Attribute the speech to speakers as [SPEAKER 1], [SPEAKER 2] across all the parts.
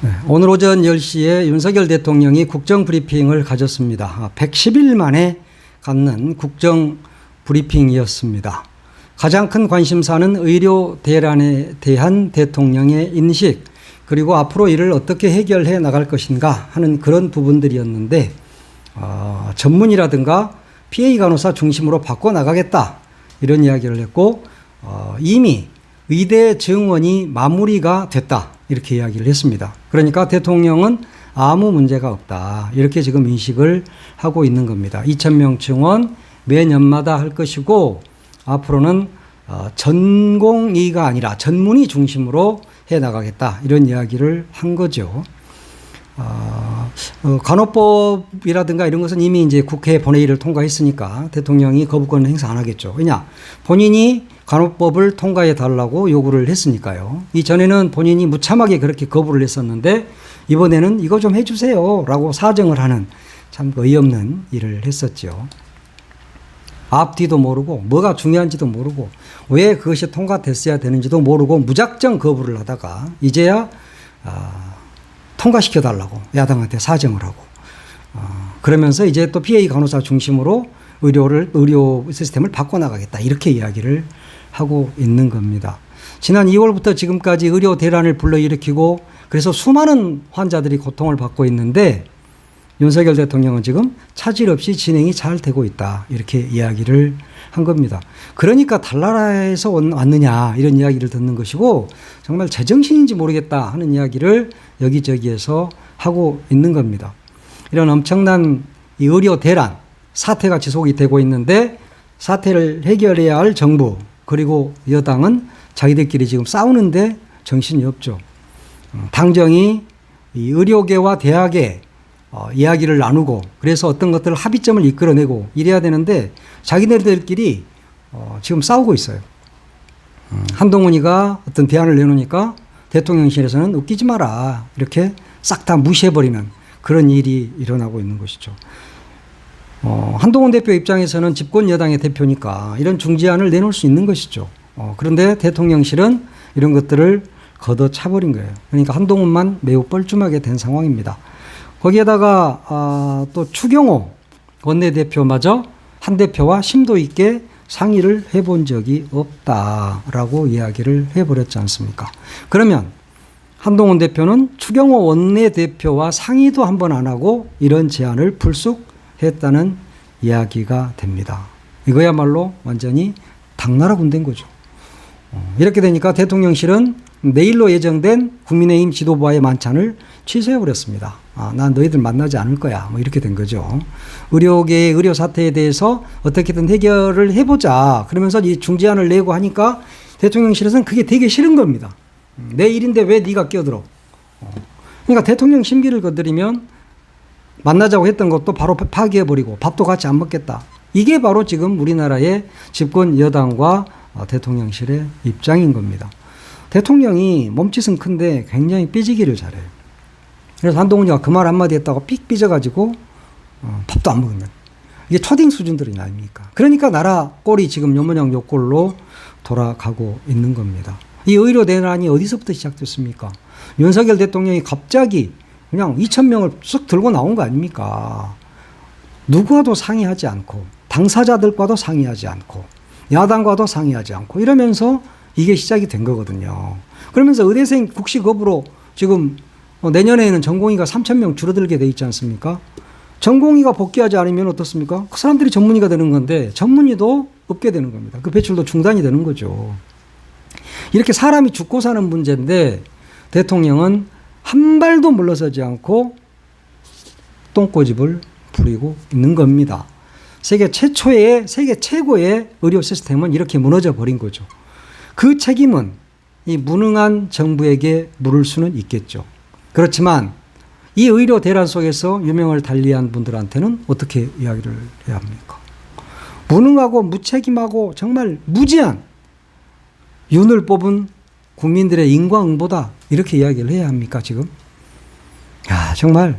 [SPEAKER 1] 네, 오늘 오전 10시에 윤석열 대통령이 국정브리핑을 가졌습니다. 110일 만에 갖는 국정브리핑이었습니다. 가장 큰 관심사는 의료 대란에 대한 대통령의 인식, 그리고 앞으로 이를 어떻게 해결해 나갈 것인가 하는 그런 부분들이었는데, 전문의라든가 PA 간호사 중심으로 바꿔나가겠다 이런 이야기를 했고, 이미 의대 정원이 마무리가 됐다 이렇게 이야기를 했습니다. 그러니까 대통령은 아무 문제가 없다 이렇게 지금 인식을 하고 있는 겁니다. 2,000명 증원 매년마다 할 것이고, 앞으로는 전공의가 아니라 전문의 중심으로 해나가겠다 이런 이야기를 한 거죠. 간호법이라든가 이런 것은 이미 이제 국회 본회의를 통과했으니까 대통령이 거부권을 행사 안 하겠죠. 왜냐? 본인이 간호법을 통과해 달라고 요구를 했으니까요. 이전에는 본인이 무참하게 그렇게 거부를 했었는데, 이번에는 이거 좀 해주세요 라고 사정을 하는 참 어이없는 일을 했었죠. 앞뒤도 모르고 뭐가 중요한지도 모르고 왜 그것이 통과됐어야 되는지도 모르고 무작정 거부를 하다가 이제야 통과시켜 달라고 야당한테 사정을 하고, 그러면서 이제 또 PA 간호사 중심으로 의료 시스템을 바꿔나가겠다 이렇게 이야기를 하고 있는 겁니다. 지난 2월부터 지금까지 의료 대란을 불러일으키고, 그래서 수많은 환자들이 고통을 받고 있는데 윤석열 대통령은 지금 차질 없이 진행이 잘 되고 있다 이렇게 이야기를 한 겁니다. 그러니까 달나라에서 왔느냐 이런 이야기를 듣는 것이고, 정말 제정신인지 모르겠다 하는 이야기를 여기저기에서 하고 있는 겁니다. 이런 엄청난 이 의료 대란 사태가 지속이 되고 있는데, 사태를 해결해야 할 정부 그리고 여당은 자기들끼리 지금 싸우는데 정신이 없죠. 당정이 이 의료계와 대학의 이야기를 나누고, 그래서 어떤 것들을 합의점을 이끌어내고 이래야 되는데 자기네들끼리 지금 싸우고 있어요. 한동훈이가 어떤 대안을 내놓으니까 대통령실에서는 웃기지 마라 이렇게 싹 다 무시해버리는 그런 일이 일어나고 있는 것이죠. 한동훈 대표 입장에서는 집권 여당의 대표니까 이런 중재안을 내놓을 수 있는 것이죠. 그런데 대통령실은 이런 것들을 걷어차버린 거예요. 그러니까 한동훈만 매우 뻘쭘하게 된 상황입니다. 거기에다가 또 추경호 원내대표마저 한 대표와 심도 있게 상의를 해본 적이 없다라고 이야기를 해버렸지 않습니까? 그러면 한동훈 대표는 추경호 원내대표와 상의도 한번 안 하고 이런 제안을 불쑥했다는 이야기가 됩니다. 이거야말로 완전히 당나라 군대인 거죠. 이렇게 되니까 대통령실은 내일로 예정된 국민의힘 지도부와의 만찬을 취소해버렸습니다. 난 너희들 만나지 않을 거야. 뭐 이렇게 된 거죠. 의료계의 의료 사태에 대해서 어떻게든 해결을 해보자. 그러면서 이 중재안을 내고 하니까 대통령실에서는 그게 되게 싫은 겁니다. 내 일인데 왜 네가 끼어들어. 그러니까 대통령 심기를 건드리면 만나자고 했던 것도 바로 파기해버리고 밥도 같이 안 먹겠다. 이게 바로 지금 우리나라의 집권 여당과 대통령실의 입장인 겁니다. 대통령이 몸짓은 큰데 굉장히 삐지기를 잘해요. 그래서 한동훈이가 그 말 한마디 했다고 삑 삐져가지고 밥도 안 먹으면 이게 초딩 수준들이 아닙니까? 그러니까 나라 꼴이 지금 요모양 요꼴로 돌아가고 있는 겁니다. 이 의료 대란이 어디서부터 시작됐습니까? 윤석열 대통령이 갑자기 그냥 2,000명을 쓱 들고 나온 거 아닙니까? 누구와도 상의하지 않고 당사자들과도 상의하지 않고 야당과도 상의하지 않고 이러면서 이게 시작이 된 거거든요. 그러면서 의대생 국시급으로 지금 내년에는 전공의가 3,000명 줄어들게 돼 있지 않습니까? 전공의가 복귀하지 않으면 어떻습니까? 그 사람들이 전문의가 되는 건데 전문의도 없게 되는 겁니다. 그 배출도 중단이 되는 거죠. 이렇게 사람이 죽고 사는 문제인데 대통령은 한 발도 물러서지 않고 똥꼬집을 부리고 있는 겁니다. 세계 최고의 의료 시스템은 이렇게 무너져 버린 거죠. 그 책임은 이 무능한 정부에게 물을 수는 있겠죠. 그렇지만 이 의료 대란 속에서 유명을 달리한 분들한테는 어떻게 이야기를 해야 합니까? 무능하고 무책임하고 정말 무지한 윤을 뽑은 국민들의 인과응보다 이렇게 이야기를 해야 합니까 지금? 야, 정말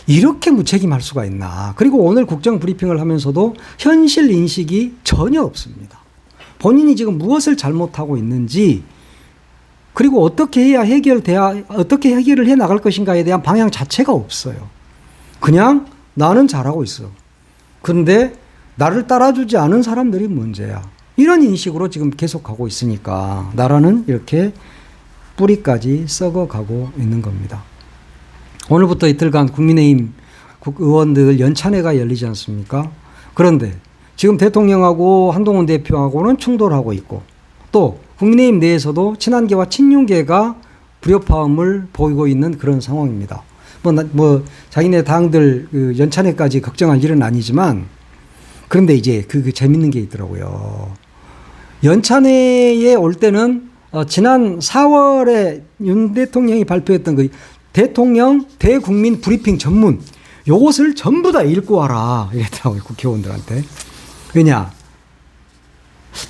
[SPEAKER 1] 이렇게 무책임할 수가 있나. 그리고 오늘 국정 브리핑을 하면서도 현실 인식이 전혀 없습니다. 본인이 지금 무엇을 잘못하고 있는지 그리고 어떻게 해결을 해 나갈 것인가에 대한 방향 자체가 없어요. 그냥 나는 잘하고 있어. 그런데 나를 따라주지 않은 사람들이 문제야. 이런 인식으로 지금 계속하고 있으니까 나라는 이렇게 뿌리까지 썩어가고 있는 겁니다. 오늘부터 이틀간 국민의힘 의원들 연찬회가 열리지 않습니까? 그런데 지금 대통령하고 한동훈 대표하고는 충돌하고 있고 또 국민의힘 내에서도 친한계와 친윤계가 불협화음을 보이고 있는 그런 상황입니다. 자기네 당들 그 연찬회까지 걱정할 일은 아니지만 그런데 이제 그 재밌는 게 있더라고요. 연찬회에 올 때는 지난 4월에 윤 대통령이 발표했던 그 대통령 대국민 브리핑 전문 요것을 전부 다 읽고 와라 이랬더라고요. 국회의원들한테. 왜냐?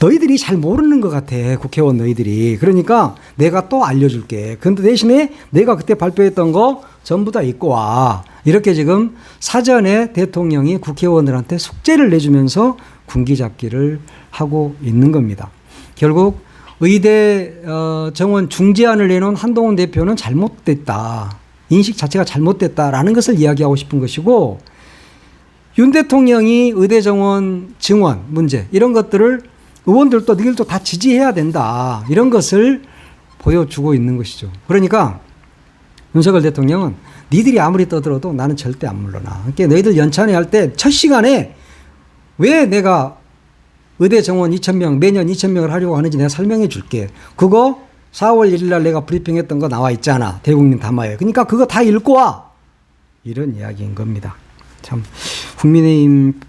[SPEAKER 1] 너희들이 잘 모르는 것 같아. 국회의원 너희들이. 그러니까 내가 또 알려줄게. 근데 대신에 내가 그때 발표했던 거 전부 다 읽고 와. 이렇게 지금 사전에 대통령이 국회의원들한테 숙제를 내주면서 군기잡기를 하고 있는 겁니다. 결국 의대 정원 중재안을 내놓은 한동훈 대표는 잘못됐다. 인식 자체가 잘못됐다라는 것을 이야기하고 싶은 것이고 윤 대통령이 의대 정원 증원 문제 이런 것들을 의원들도 너희들도 다 지지해야 된다. 이런 것을 보여주고 있는 것이죠. 그러니까 윤석열 대통령은 니들이 아무리 떠들어도 나는 절대 안 물러나. 그러니까 너희들 연찬회 할 때 첫 시간에 왜 내가 의대 정원 2,000명, 매년 2,000명을 하려고 하는지 내가 설명해 줄게. 그거 4월 1일 날 내가 브리핑했던 거 나와 있잖아. 대국민 담화에. 그러니까 그거 다 읽고 와. 이런 이야기인 겁니다. 참 국민의힘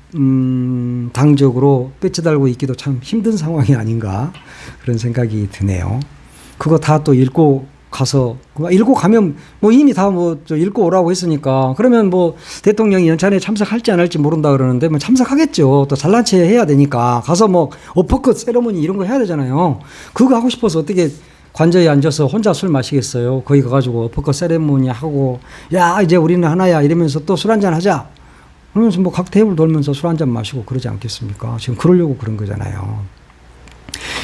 [SPEAKER 1] 당적으로 뺏쳐달고 있기도 참 힘든 상황이 아닌가 그런 생각이 드네요. 그거 다 또 읽고 가서 읽고 가면 뭐 이미 다 읽고 오라고 했으니까 그러면 뭐 대통령이 연찬회에 참석할지 안 할지 모른다 그러는데 뭐 참석하겠죠. 또 잘난 체 해야 되니까 가서 뭐 어퍼컷 세레머니 이런 거 해야 되잖아요. 그거 하고 싶어서 어떻게 관저에 앉아서 혼자 술 마시겠어요. 거기 가가지고 어퍼컷 세레머니 하고 야 이제 우리는 하나야 이러면서 또 술 한잔 하자. 그러면서 뭐 각 테이블 돌면서 술 한잔 마시고 그러지 않겠습니까? 지금 그러려고 그런 거잖아요.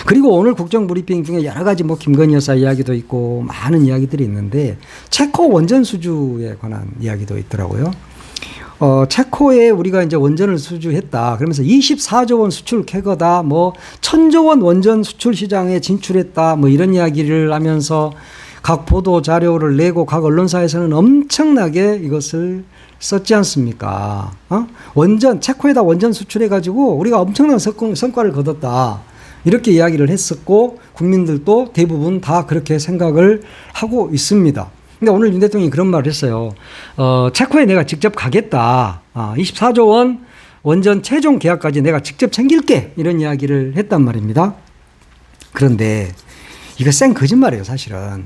[SPEAKER 1] 그리고 오늘 국정브리핑 중에 여러 가지 뭐 김건희 여사 이야기도 있고 많은 이야기들이 있는데 체코 원전 수주에 관한 이야기도 있더라고요. 체코에 우리가 이제 원전을 수주했다. 그러면서 24조 원 수출 캐거다. 뭐 1,000조 원 원전 수출 시장에 진출했다. 뭐 이런 이야기를 하면서 각 보도 자료를 내고 각 언론사에서는 엄청나게 이것을 썼지 않습니까? 원전, 체코에다 원전 수출해가지고 우리가 엄청난 성과를 거뒀다. 이렇게 이야기를 했었고 국민들도 대부분 다 그렇게 생각을 하고 있습니다. 근데 오늘 윤 대통령이 그런 말을 했어요. 체코에 내가 직접 가겠다. 24조 원 원전 최종 계약까지 내가 직접 챙길게. 이런 이야기를 했단 말입니다. 그런데 이거 생 거짓말이에요, 사실은.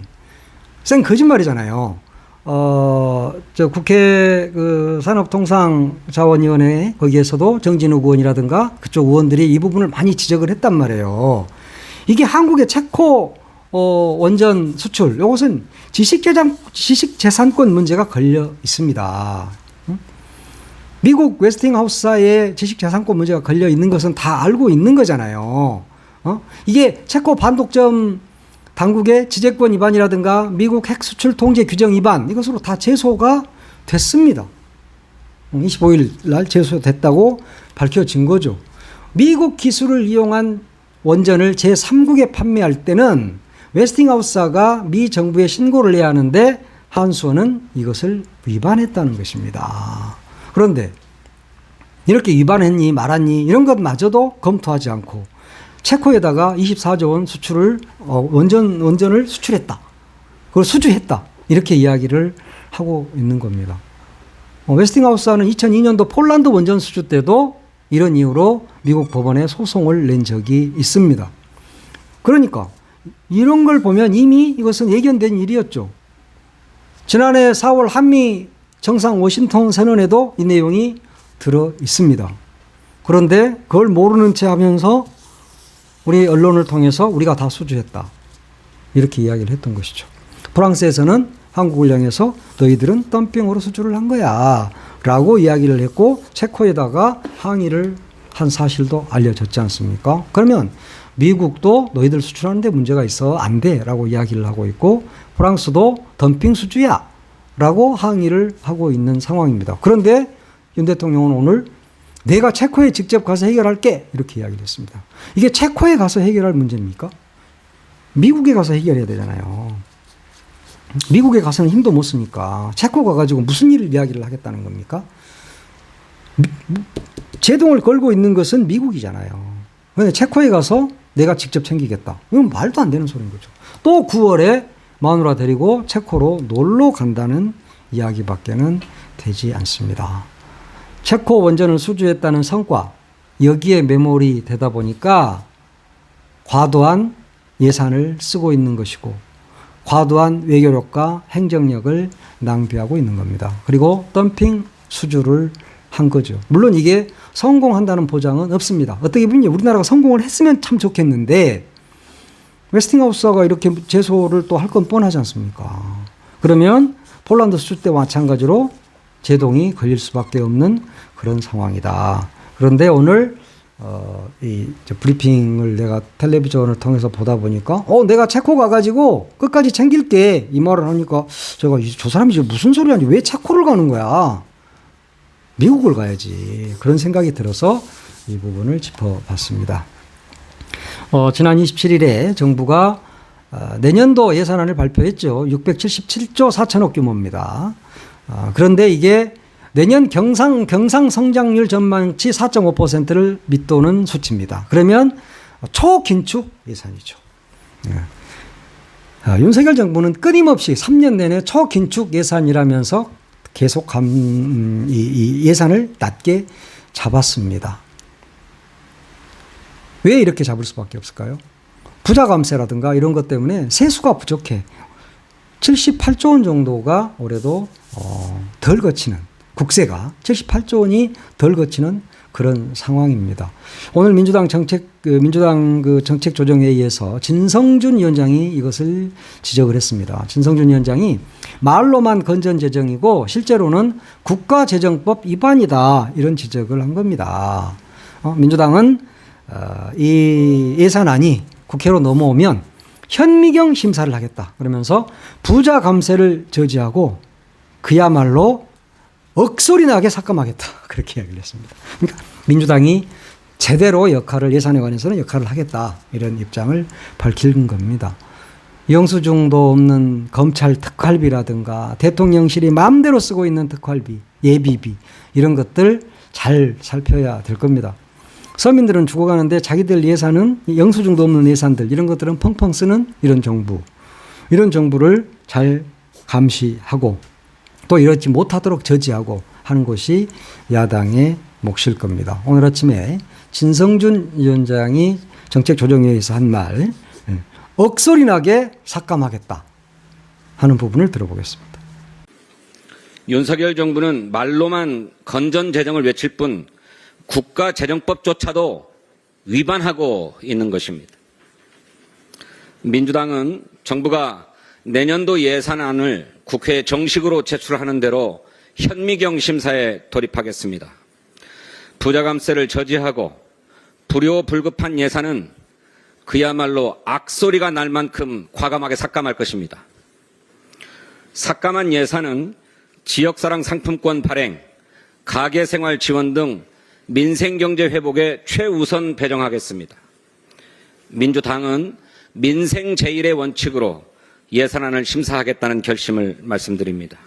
[SPEAKER 1] 생 거짓말이잖아요. 저 국회 그 산업통상자원위원회 거기에서도 정진욱 의원이라든가 그쪽 의원들이 이 부분을 많이 지적을 했단 말이에요. 이게 한국의 체코 원전 수출 이것은 지식재산권 문제가 걸려 있습니다. 미국 웨스팅하우스사의 지식재산권 문제가 걸려 있는 것은 다 알고 있는 거잖아요. 이게 체코 반독점 당국의 지재권 위반이라든가 미국 핵 수출 통제 규정 위반 이것으로 다 제소가 됐습니다. 25일 날 제소됐다고 밝혀진 거죠. 미국 기술을 이용한 원전을 제3국에 판매할 때는 웨스팅하우스사가 미 정부에 신고를 해야 하는데 한수원은 이것을 위반했다는 것입니다. 그런데 이렇게 위반했니 말았니 이런 것마저도 검토하지 않고 체코에다가 24조 원 수출을 원전을 수출했다. 그걸 수주했다. 이렇게 이야기를 하고 있는 겁니다. 웨스팅하우스사는 2002년도 폴란드 원전 수주 때도 이런 이유로 미국 법원에 소송을 낸 적이 있습니다. 그러니까 이런 걸 보면 이미 이것은 예견된 일이었죠. 지난해 4월 한미 정상 워싱턴 선언에도 이 내용이 들어 있습니다. 그런데 그걸 모르는 채 하면서 우리 언론을 통해서 우리가 다 수주했다. 이렇게 이야기를 했던 것이죠. 프랑스에서는 한국을 향해서 너희들은 덤핑으로 수주를 한 거야. 라고 이야기를 했고 체코에다가 항의를 한 사실도 알려졌지 않습니까? 그러면 미국도 너희들 수출하는데 문제가 있어 안 돼라고 이야기를 하고 있고 프랑스도 덤핑 수주야 라고 항의를 하고 있는 상황입니다. 그런데 윤 대통령은 오늘 내가 체코에 직접 가서 해결할게 이렇게 이야기를 했습니다. 이게 체코에 가서 해결할 문제입니까? 미국에 가서 해결해야 되잖아요. 미국에 가서는 힘도 못 쓰니까 체코 가가지고 무슨 일을 이야기를 하겠다는 겁니까? 제동을 걸고 있는 것은 미국이잖아요. 근데 체코에 가서 내가 직접 챙기겠다. 이건 말도 안 되는 소리인 거죠. 또 9월에 마누라 데리고 체코로 놀러 간다는 이야기밖에는 되지 않습니다. 체코 원전을 수주했다는 성과, 여기에 매몰이 되다 보니까 과도한 예산을 쓰고 있는 것이고 과도한 외교력과 행정력을 낭비하고 있는 겁니다. 그리고 덤핑 수주를 한 거죠. 물론 이게 성공한다는 보장은 없습니다. 어떻게 보면 우리나라가 성공을 했으면 참 좋겠는데 웨스팅하우스가 이렇게 제소를 또 할 건 뻔하지 않습니까? 그러면 폴란드 수출 때 마찬가지로 제동이 걸릴 수밖에 없는 그런 상황이다. 그런데 오늘 이 브리핑을 내가 텔레비전을 통해서 보다 보니까 내가 체코 가가지고 끝까지 챙길게 이 말을 하니까 제가 저 사람이 무슨 소리 하는지 왜 체코를 가는 거야? 미국을 가야지. 그런 생각이 들어서 이 부분을 짚어봤습니다. 지난 27일에 정부가 내년도 예산안을 발표했죠. 677조 4천억 규모입니다. 그런데 이게 내년 경상 성장률 전망치 4.5%를 밑도는 수치입니다. 그러면 초긴축 예산이죠. 윤석열 정부는 끊임없이 3년 내내 초긴축 예산이라면서 계속 이 예산을 낮게 잡았습니다. 왜 이렇게 잡을 수밖에 없을까요? 부자 감세라든가 이런 것 때문에 세수가 부족해. 78조 원 정도가 올해도 덜 거치는 국세가 78조 원이 덜 거치는 그런 상황입니다. 오늘 민주당 정책조정회의에서 진성준 위원장이 이것을 지적을 했습니다. 진성준 위원장이 말로만 건전재정이고 실제로는 국가재정법 위반이다 이런 지적을 한 겁니다. 민주당은 이 예산안이 국회로 넘어오면 현미경 심사를 하겠다 그러면서 부자 감세를 저지하고 그야말로 억소리 나게 삭감하겠다 그렇게 이야기를 했습니다. 그러니까 민주당이 제대로 예산에 관해서는 역할을 하겠다 이런 입장을 밝힌 겁니다. 영수증도 없는 검찰 특활비라든가 대통령실이 마음대로 쓰고 있는 특활비, 예비비 이런 것들 잘 살펴야 될 겁니다. 서민들은 죽어가는데 자기들 예산은 영수증도 없는 예산들 이런 것들은 펑펑 쓰는 이런 정부를 잘 감시하고 또 이렇지 못하도록 저지하고 하는 것이 야당의 몫일 겁니다. 오늘 아침에 진성준 위원장이 정책조정회의에서 한 말 억소리 나게 삭감하겠다 하는 부분을 들어보겠습니다.
[SPEAKER 2] 윤석열 정부는 말로만 건전재정을 외칠 뿐 국가재정법조차도 위반하고 있는 것입니다. 민주당은 정부가 내년도 예산안을 국회에 정식으로 제출하는 대로 현미경 심사에 돌입하겠습니다. 부자감세를 저지하고 불효불급한 예산은 그야말로 악소리가 날 만큼 과감하게 삭감할 것입니다. 삭감한 예산은 지역사랑 상품권 발행, 가계생활 지원 등 민생경제 회복에 최우선 배정하겠습니다. 민주당은 민생 제1의 원칙으로 예산안을 심사하겠다는 결심을 말씀드립니다.